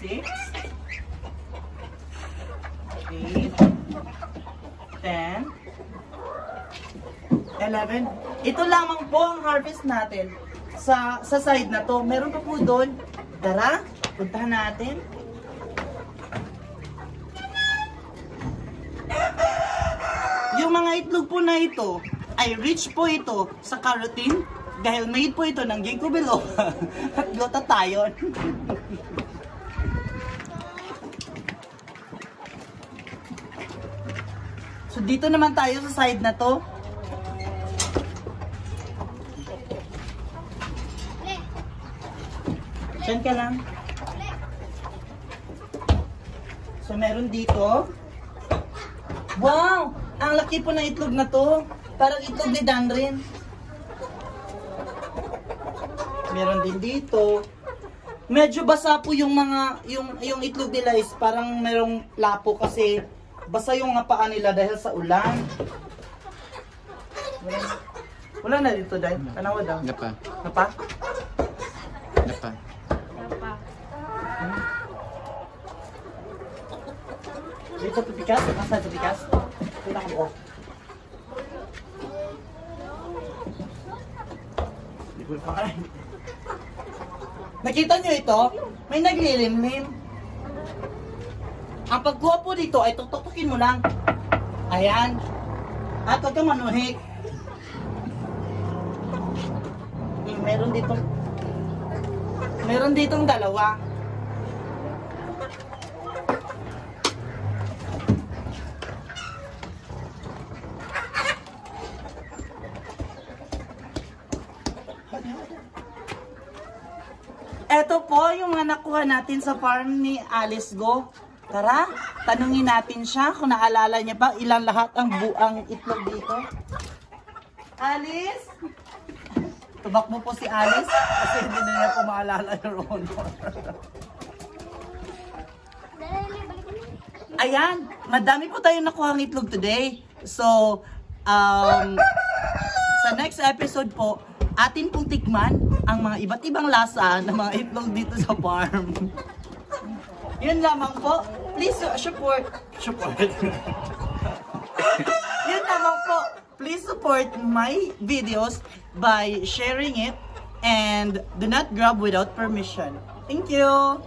6, 8, 10, 11. Ito lamang po ang harvest natin sa side na to. Meron pa po doon. Tara, puntahan natin. Yung mga itlog po na ito ay rich po ito sa carotene dahil made po ito ng ginkgo biloba at glutathione. So dito naman tayo sa side na to. Diyan ka lang. So meron dito. Wow! Ang laki po na itlog na to. Parang itlog ni Dan rin. Meron din dito. Medyo basa po yung mga yung itlog nila is parang merong lapo kasi basa yung nga paa nila dahil sa ulan. Wala na dito, Day. Tanawa daw. Napa. Napa? Napa. Dito sa pikas? Nasa sa pikas? Wala ko po. Nakita nyo ito? May naglilimlim. Ang pagkuha po dito ay tutukin mo lang. Ayan. At huwag kang manuhik. Meron ditong dalawa. Ito po yung mga nakuha natin sa farm ni Alice Go. Tara, tanungin natin siya kung naalala niya pa ilang lahat ang buang itlog dito. Alice? Tumakbo po si Alice kasi hindi na niya po maalala yung honor. Ayan, madami po tayong nakuha ng itlog today. So, sa next episode po, atin pong tikman ang mga iba't ibang lasa ng mga itlog dito sa farm. Yun lamang po. Please support. Yun lamang po. Please support my videos by sharing it and do not grab without permission. Thank you.